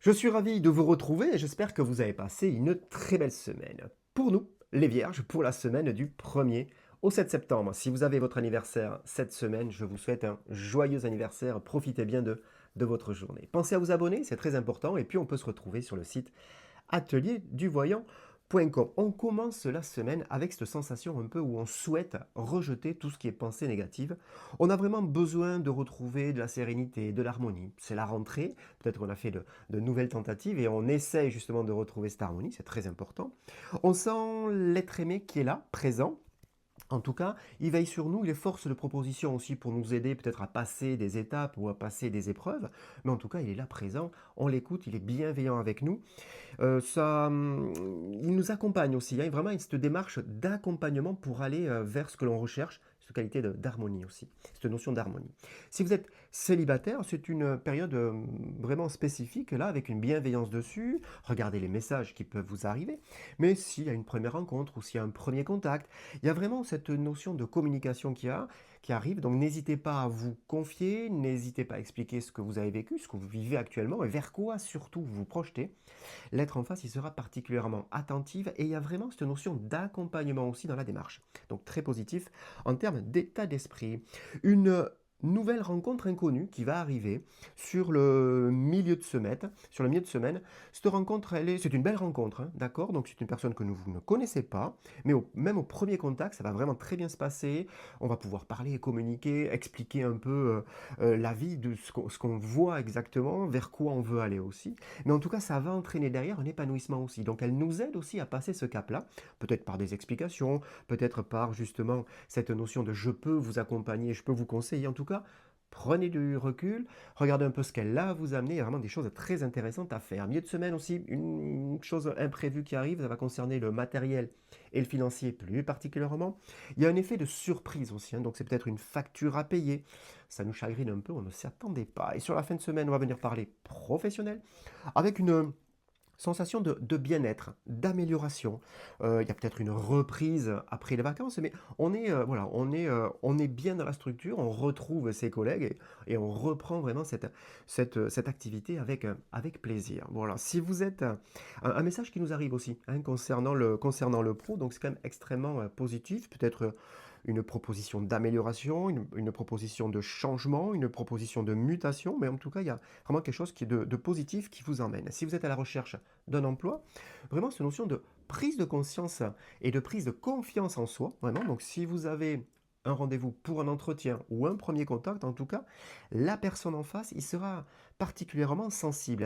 Je suis ravi de vous retrouver et j'espère que vous avez passé une très belle semaine. Pour nous, les Vierges, pour la semaine du 1er au 7 septembre. Si vous avez votre anniversaire cette semaine, je vous souhaite un joyeux anniversaire. Profitez bien de votre journée. Pensez à vous abonner, c'est très important. Et puis on peut se retrouver sur le site atelierduvoyant.com. On commence la semaine avec cette sensation un peu où on souhaite rejeter tout ce qui est pensée négative. On a vraiment besoin de retrouver de la sérénité, de l'harmonie. C'est la rentrée, peut-être qu'on a fait de nouvelles tentatives et on essaye justement de retrouver cette harmonie, c'est très important. On sent l'être aimé qui est là, présent, en tout cas, il veille sur nous, il est force de proposition aussi pour nous aider peut-être à passer des étapes ou à passer des épreuves, mais en tout cas, il est là présent, on l'écoute, il est bienveillant avec nous. Il nous accompagne aussi, il y a vraiment cette démarche d'accompagnement pour aller vers ce que l'on recherche, cette qualité d'harmonie aussi, cette notion d'harmonie. Si vous êtes célibataire, c'est une période vraiment spécifique, là, avec une bienveillance dessus. Regardez les messages qui peuvent vous arriver. Mais s'il y a une première rencontre ou s'il y a un premier contact, il y a vraiment cette notion de communication qui arrive. Donc n'hésitez pas à vous confier, n'hésitez pas à expliquer ce que vous avez vécu, ce que vous vivez actuellement et vers quoi surtout vous vous projetez. L'être en face, il sera particulièrement attentif et il y a vraiment cette notion d'accompagnement aussi dans la démarche. Donc très positif en termes d'état d'esprit. Une nouvelle rencontre inconnue qui va arriver sur le milieu de semaine. Sur le milieu de semaine, cette rencontre, c'est une belle rencontre, hein, d'accord. Donc c'est une personne que vous ne connaissez pas, mais même au premier contact, ça va vraiment très bien se passer. On va pouvoir parler, communiquer, expliquer un peu la vie de ce qu'on voit exactement, vers quoi on veut aller aussi. Mais en tout cas, ça va entraîner derrière un épanouissement aussi. Donc elle nous aide aussi à passer ce cap-là, peut-être par des explications, peut-être par justement cette notion de je peux vous accompagner, je peux vous conseiller. En tout cas, prenez du recul, regardez un peu ce qu'elle a à vous amener. Il y a vraiment des choses très intéressantes à faire. Milieu de semaine aussi, une chose imprévue qui arrive, ça va concerner le matériel et le financier plus particulièrement. Il y a un effet de surprise aussi, hein, donc c'est peut-être une facture à payer. Ça nous chagrine un peu, on ne s'y attendait pas. Et sur la fin de semaine, on va venir parler professionnel avec une sensation de bien-être, d'amélioration. Il y a peut-être une reprise après les vacances, mais voilà, on est bien dans la structure, on retrouve ses collègues et on reprend vraiment cette activité avec plaisir. Voilà, si vous êtes un message qui nous arrive aussi hein, concernant le pro, donc c'est quand même extrêmement positif, peut-être une proposition d'amélioration, une proposition de changement, une proposition de mutation, mais en tout cas, il y a vraiment quelque chose qui est de positif qui vous emmène. Si vous êtes à la recherche d'un emploi, vraiment cette notion de prise de conscience et de prise de confiance en soi, vraiment, donc si vous avez un rendez-vous pour un entretien ou un premier contact, en tout cas, la personne en face, il sera particulièrement sensible